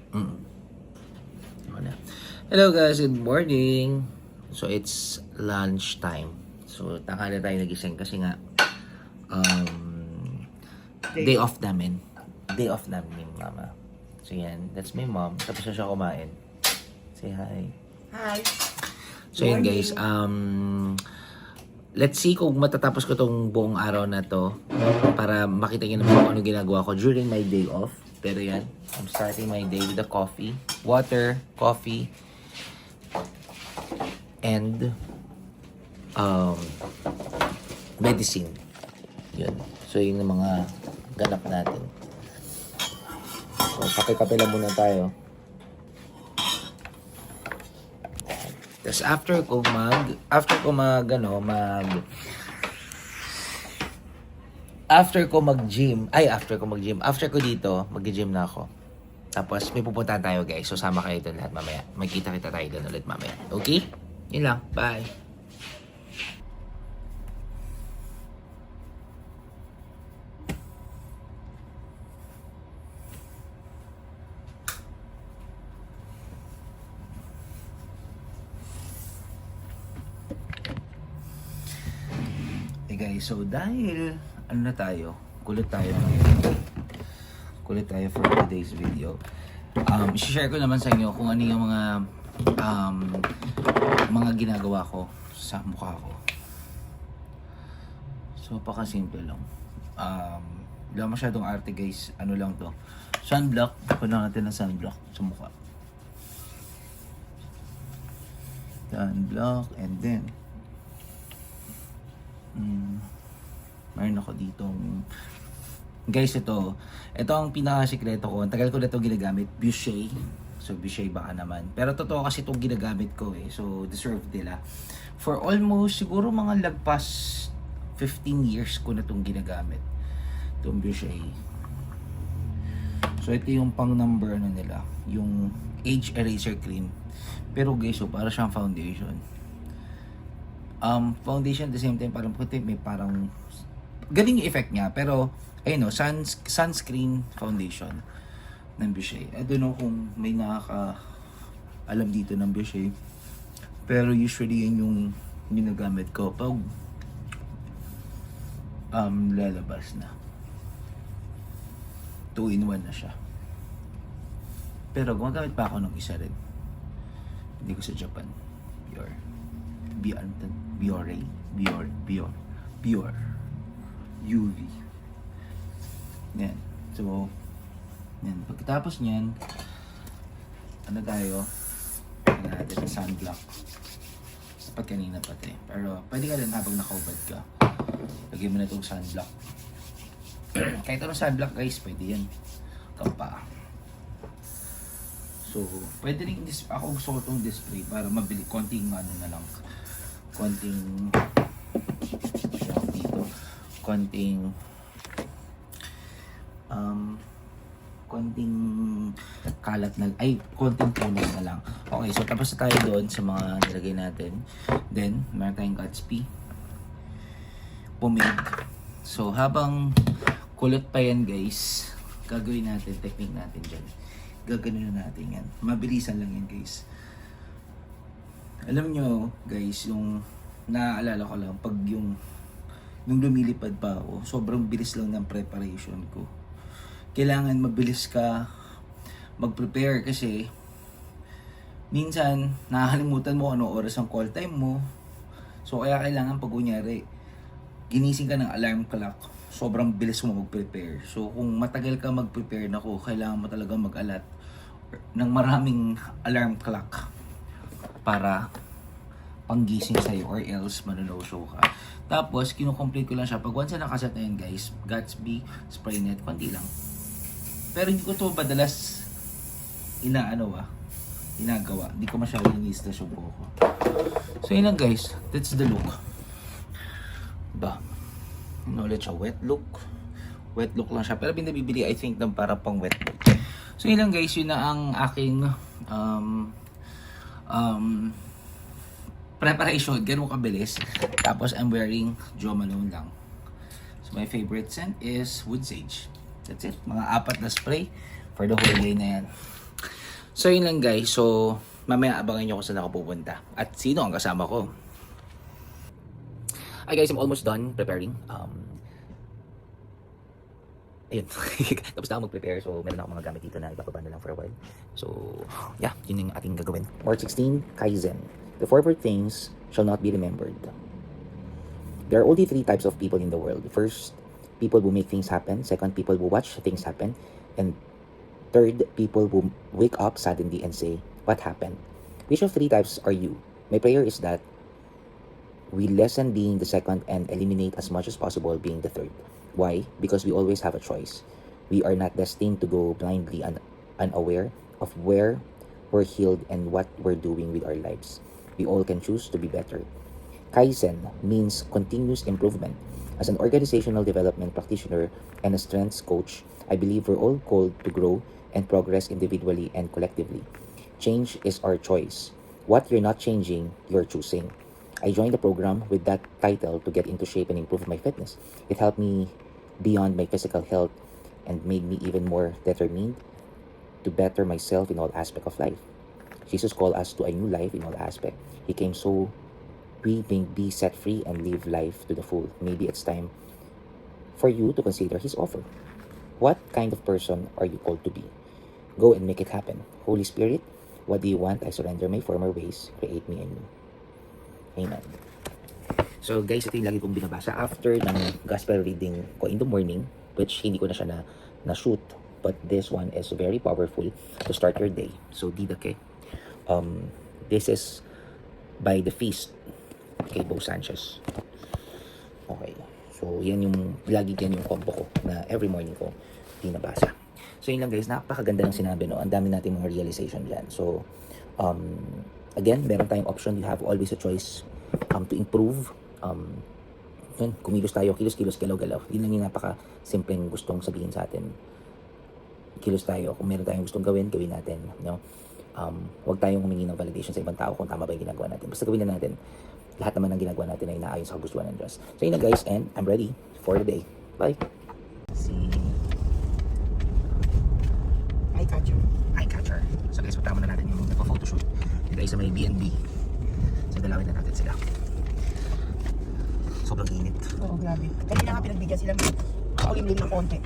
Mm. Ako na. Hello guys, good morning. So it's lunch time. So tanghali tayo nagising kasi nga day off namin. Day off namin ni mama. So yan, that's my mom. Tapos na siya kumain. Say hi. Hi. So yun guys, let's see kung matatapos ko tong buong araw na to para makita niyo naman kung ano ginagawa ko during my day off. Pero yan, I'm starting my day with the coffee, water, coffee, and medicine. Yun. So yun yung mga ganap natin. So kape-kape lang muna tayo. Tapos after ko dito, mag-gym na ako. Tapos may pupuntahan tayo guys. So sama kayo doon lahat mamaya. Magkita-kita tayo doon ulit mamaya. Okay? Yun lang. Bye. Hey guys, so dahil kulit tayo for today's video. I-share ko naman sa inyo kung ano yung mga ginagawa ko sa mukha ko. So paka-simple lang. Wala masyadong arte guys. Ano lang to? Sunblock. Punang natin ng sunblock sa mukha. Sunblock and then mayroon ako ditong guys, ito ang pinaka-sikreto ko. Ang tagal ko na ito ginagamit, Boucher. So Boucher baka naman, pero totoo kasi itong ginagamit ko so deserve nila. For almost siguro mga lagpas 15 years ko na itong ginagamit, itong Boucher. So ito yung pang number nila, yung Age Eraser Cream. Pero guys, so para siyang foundation. Foundation at the same time parang puti, may parang galing yung effect niya, pero ayun sunscreen foundation ng Boucher. I don't know kung may alam dito ng Boucher, pero usually yun yung ginagamit ko pag lalabas na. 2-in-1 na siya, pero gumagamit pa ako ng isa rin. Hindi ko sa Japan. Biore UV. Yan. So, yan. Pagkatapos niyan, ano tayo? Ano natin sa sunblock. Dapat kanina pati. Pero, pwede ka rin habang nakaubad ka. Lagyan mo na itong sunblock. Kahit anong sunblock guys, pwede yan. Kampa. So, pwede rin ako gusto ko itong display para mabili. Konting ano na lang. Konting kalat na, konting puno na lang. Okay, so tapos na tayo doon sa mga nilagay natin. Then, meron tayong Gatsby pomade. So, habang kulot pa yan guys, gagawin natin, technique natin dyan. Gagawin na natin yan. Mabilisan lang yan guys. Alam nyo guys, yung naaalala ko lang, pag nung lumilipad pa ako, sobrang bilis lang ng preparation ko. Kailangan mabilis ka mag-prepare kasi minsan nakakalimutan mo ano oras ang call time mo. So kaya kailangan pag kunyari ginising ka ng alarm clock, sobrang bilis mo mag-prepare. So kung matagal ka mag-prepare nako, kailangan mo talaga mag-alat ng maraming alarm clock para panggising sa'yo or else manuno-show ka. Tapos, kinukomplete ko lang siya. Pag once na nakaset na yun guys, Gatsby, spray net, konti lang. Pero hindi ko to madalas ginagawa. Hindi ko masyadong inistas yung buhok ko. So yun lang guys, that's the look. Diba? Ulit siya, wet look. Wet look lang siya. Pero binabibili I think ng para pang wet look. So yun lang guys, yun na ang aking preparation, ganun kabilis. Tapos I'm wearing Jo Malone lang. So my favorite scent is Wood Sage. That's it. Mga 4 na spray for the whole day na yan. So yun lang guys. So mamaya abangan nyo kung saan ako pupunta. At sino ang kasama ko. Hi guys, I'm almost done preparing. Ayun. Tapos na ako mag-prepare. So meron ako mga gamit dito na ibababa na lang for a while. So yeah, yun yung ating gagawin. March 16, Kaizen. The forward things shall not be remembered. There are only 3 types of people in the world. First, people who make things happen. Second, people who watch things happen. And third, people who wake up suddenly and say, what happened? Which of 3 types are you? My prayer is that we lessen being the second and eliminate as much as possible being the third. Why? Because we always have a choice. We are not destined to go blindly unaware of where we're healed and what we're doing with our lives. We all can choose to be better. Kaizen means continuous improvement. As an organizational development practitioner and a strengths coach, I believe we're all called to grow and progress individually and collectively. Change is our choice. What you're not changing, you're choosing. I joined the program with that title to get into shape and improve my fitness. It helped me beyond my physical health and made me even more determined to better myself in all aspects of life. Jesus called us to a new life in all aspects. He came so we may be set free and live life to the full. Maybe it's time for you to consider his offer. What kind of person are you called to be? Go and make it happen. Holy Spirit, what do you want? I surrender my former ways. Create me anew. Amen. So guys, ito yung lagi kong binabasa after ng gospel reading ko in the morning, which hindi ko na siya na-shoot. But this one is very powerful to start your day. So, Didake. This is by The Feast kay Bo Sanchez. Okay. So, yan yung, lagi yan yung combo ko na every morning ko binabasa. So, yun lang guys, napakaganda ng sinabi, no? Ang dami natin mga realization dyan. So, again, meron tayong option. You have always a choice to improve. Yun, kumilos tayo, kilos-kilos, galaw-galaw. Yun lang yung napaka-simpleng gustong sabihin sa atin. Kilos tayo. Kung meron tayong gustong gawin, gawin natin. No? Huwag tayong humingi ng validation sa ibang tao kung tama ba yung ginagawa natin. Basta gawin na natin. Lahat naman ng ginagawa natin ay naayon sa kagustuhan ng Diyos. So yun na guys, and I'm ready for the day. Bye! Eye-catcher. So guys, patama na natin yung nagpa-photoshoot. Yung guys sa may BNB. So dalawin na natin sila. Sobrang init. Oo, grabe. Kanina nga pinagbigyan sila kulimlim ng konti.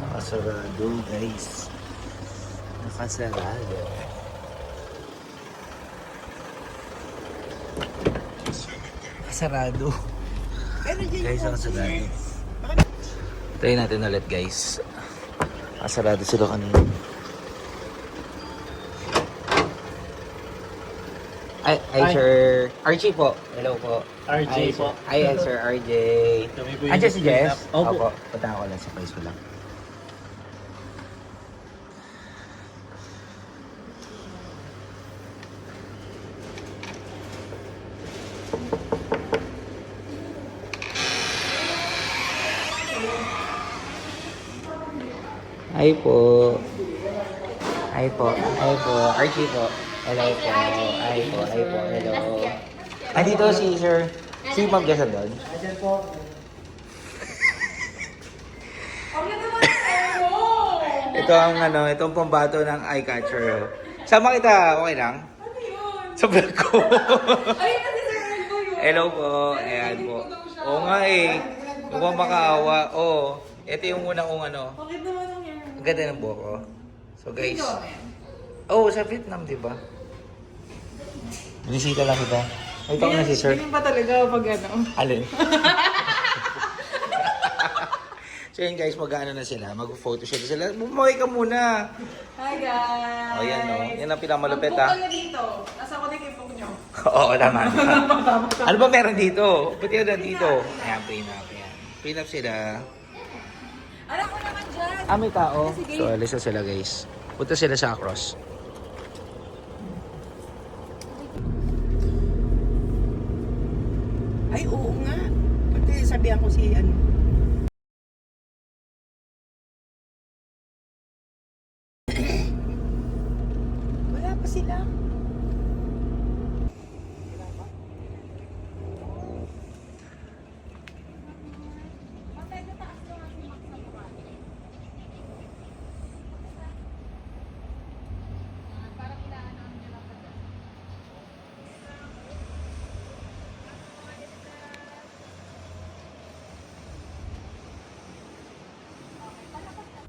Nakasarado guys. Nakasarado. Nakasarado. Guys, nakasarado. Try natin ulit guys. Nakasarado sila kanina. Ay, sir. RJ po. Hello po. RJ po. Hi, sir RJ. Kami po yung Andiyan si Jess? Opo. Punta ko lang. Surprise ko lang. Hi po. Hi po. Hi po. RJ po. Hello po. Hi po. Hi po. Hello. Dito si Sir. Si Ma'am Jessa doon. Ayan po. Ito ang itong pambato ng eye catcher. Sama kita, okay lang? Ano yun? Sa vlog ko. Ay, kasi Sir Elbo yun. Hello po. Ayan po. Oo nga eh. Mukhang makaawa. Oo. Ito yung unang kong Bakit naman ang yan? Ang ganda ng buhok ko. So guys. Ito, ayan. Oh, sa Vietnam, di ba? Binisita lang kita. Ay, ito na si Sir. Ganyan ba talaga pag ano? Alin? So yun guys, mag-ano na sila, mag-photoshoot sila. Bumaway ka muna. Hi guys! O yan o, yan ang pinakamalupit ha. Ang na dito. Nasa ko na yung phone nyo. Oo, tama. Ano ba meron dito? Ba't yun dito? Ayan, prenup. Ayan. Prenup sila. Alam ko naman dyan. May tao. Sige. So, alis na sila guys. Punta sila sa cross. Ay, oo nga. Pati sabihan ko si ano. Wala pa sila.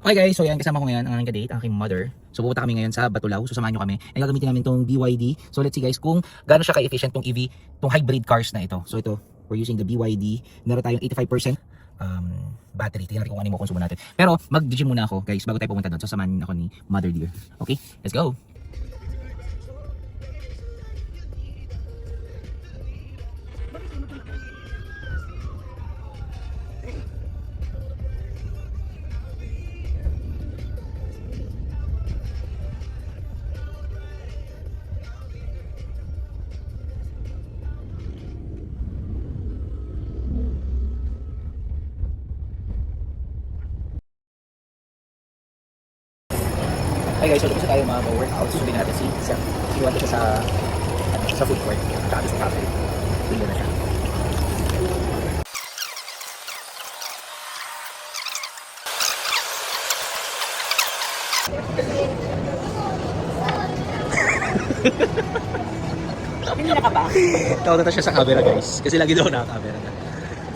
Okay guys, so yan, kasama ko ngayon ang aking kadate, ang aking mother. So pupunta kami ngayon sa Batulao, so samahan nyo kami. And gagamitin namin tong BYD. So let's see guys kung gaano siya ka-efficient tong EV, tong hybrid cars na ito. So ito, we're using the BYD. Meron tayong 85% battery. Tingnan natin kung ano yung konsumo natin. Pero mag-gym muna ako guys bago tayo pumunta doon. So samahan ako ni Mother Dear. Okay, let's go! Hey guys, so tapos na tayo mga workout. Susundin natin si Seth. Iwan ko siya sa food court. Tsaka sa cafe. Tuloy na siya. Hindi na ka ba? Tawag na siya sa camera guys. Kasi lagi daw naka-camera na.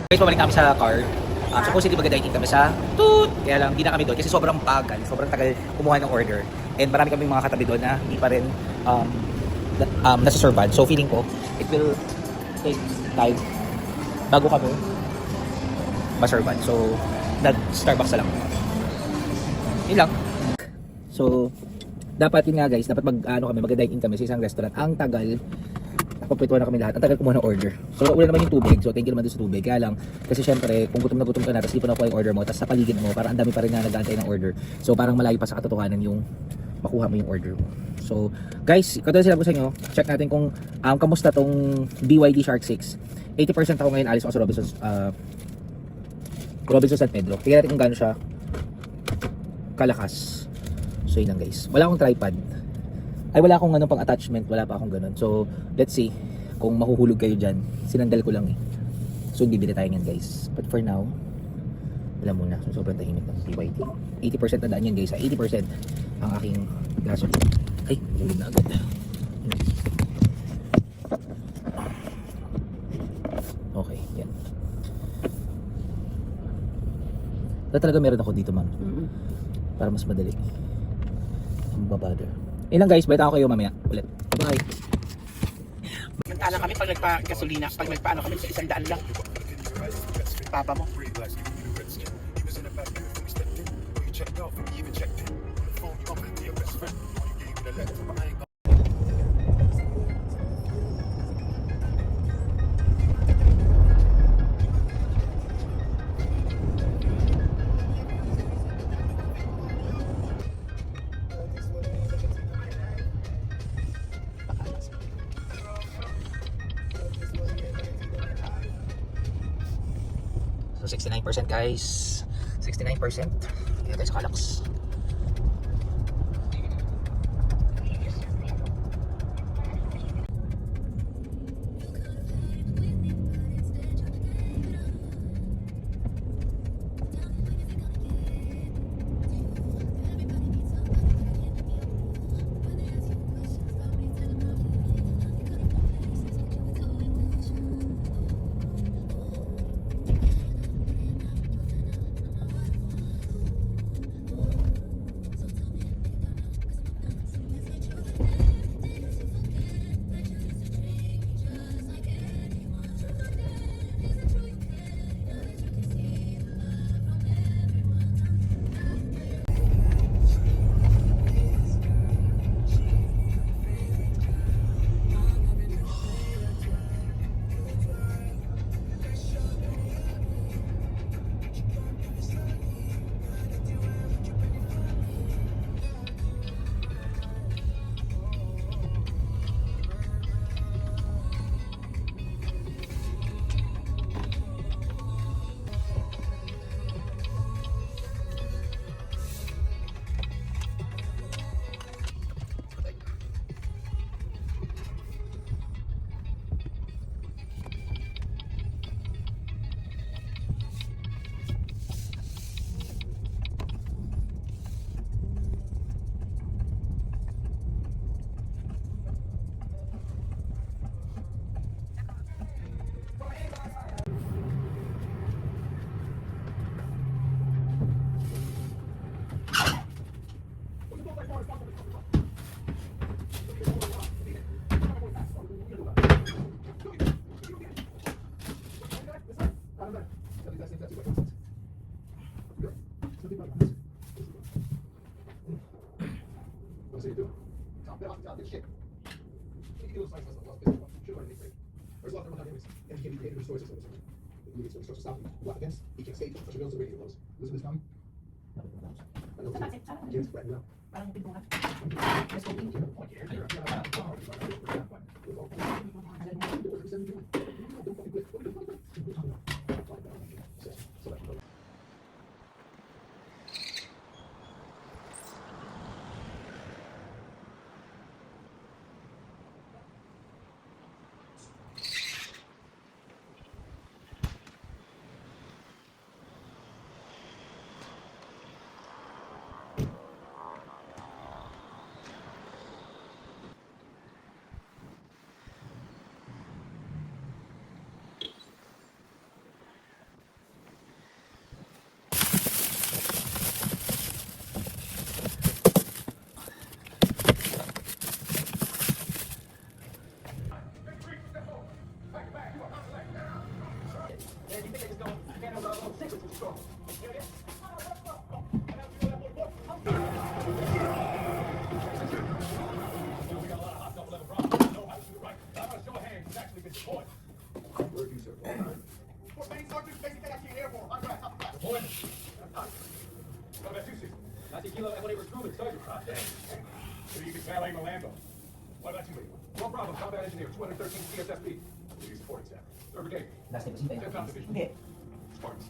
Guys, pabalik kami sa car. Supposedly magdadaiting kami sa toot. Kaya lang, hindi na kami doon kasi sobrang sobrang tagal kumuha ng order. And marami kami mga katabi doon na hindi pa rin nasa servan. So feeling ko, it will take time bago kami ma-servan. So, nag-Starbucks na lang. Yun lang. So, dapat yun nga guys, dapat magdadaiting kami sa isang restaurant. Ang tagal, napapituan na kami lahat. Ang tagal kumuha ng order. So, una naman yung tubig. So, thank you naman doon sa tubig. Kaya lang, kasi syempre, kung gutom na gutom ka na, tapos di pa nakuha yung order mo, tapos sa paligid mo, parang ang dami pa rin na nag-aantay ng order. So, parang malayo pa sa katotohanan yung makuha mo yung order mo. So, guys, katulad sila ko sa inyo, check natin kung kamusta tong BYD Shark 6. 80% ako ngayon alis ako sa Robinson San Pedro. Tingnan natin kung gaano siya kalakas. So, yun lang guys. Wala akong tripod. Ay, wala akong pang attachment. Wala pa akong ganun. So, let's see kung mahuhulog kayo dyan. Sinandal ko lang eh. So, bibili tayo yan guys. But for now, wala muna. So, sobrang tahimik ng BYD. 80% na daan yan guys. 80% ang aking gasoline. Ay, hulog na agad. Okay, yan. Talaga meron ako dito, ma'am. Para mas madali. Ang babother. Yun lang guys, balita ko kayo mamaya. Ulit. Bye! Mantala kami pag nagpa-gasolina, pag nagpaano kami sa 100 lang. Papa mo. So 69% guys. 69%. Kaya tayo sa Calax. Parang pintuan. Kilo Ebony recruitment sergeant. So you can say I like Orlando. What about you, lady? No problem. Combat engineer, 213 CSFP. Community supporting staff. Third brigade. Last name, sino 10th Mountain Division. Hindi. Spartans.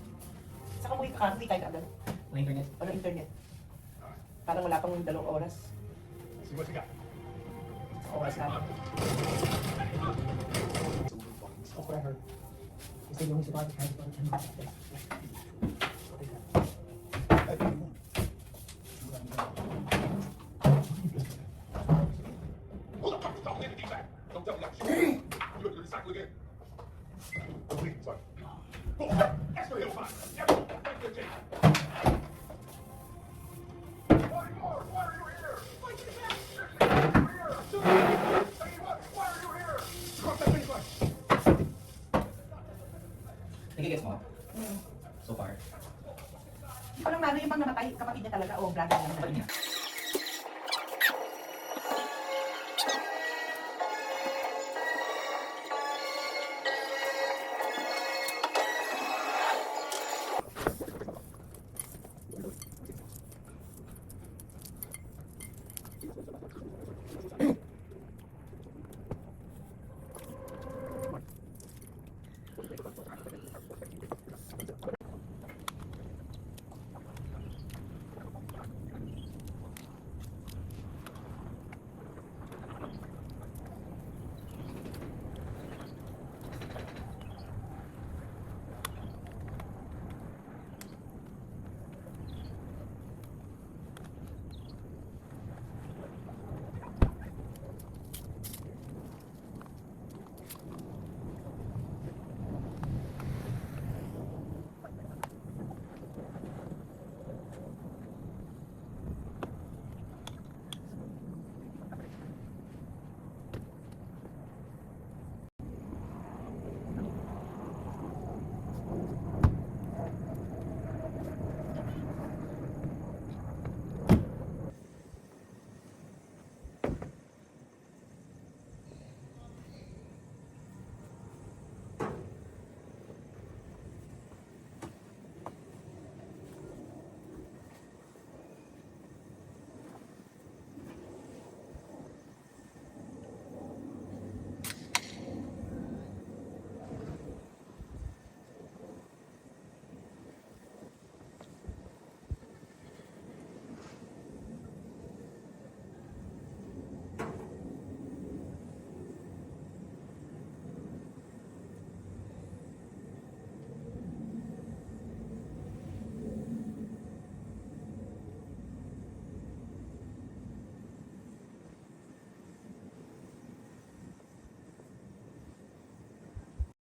Saka mo hindi tayo agad. Walang internet. Walang internet. Parang wala pang 2 oras. See what you got. Oras na. That's what I heard. They say you only survive the transport. Hold up, stop playing the D-back. Don't tell me that shit. You look at the recycle again. I'm leaving, sorry. Go, extra hill five. Thank you, Jake. Why are you here? Why are you here? Say what? Why are you here? Cross that finish line. Nagigets mo? So far. Hindi ko lang ano yung pang namatay, kapatid niya talaga o brother lang. Kapatid niya.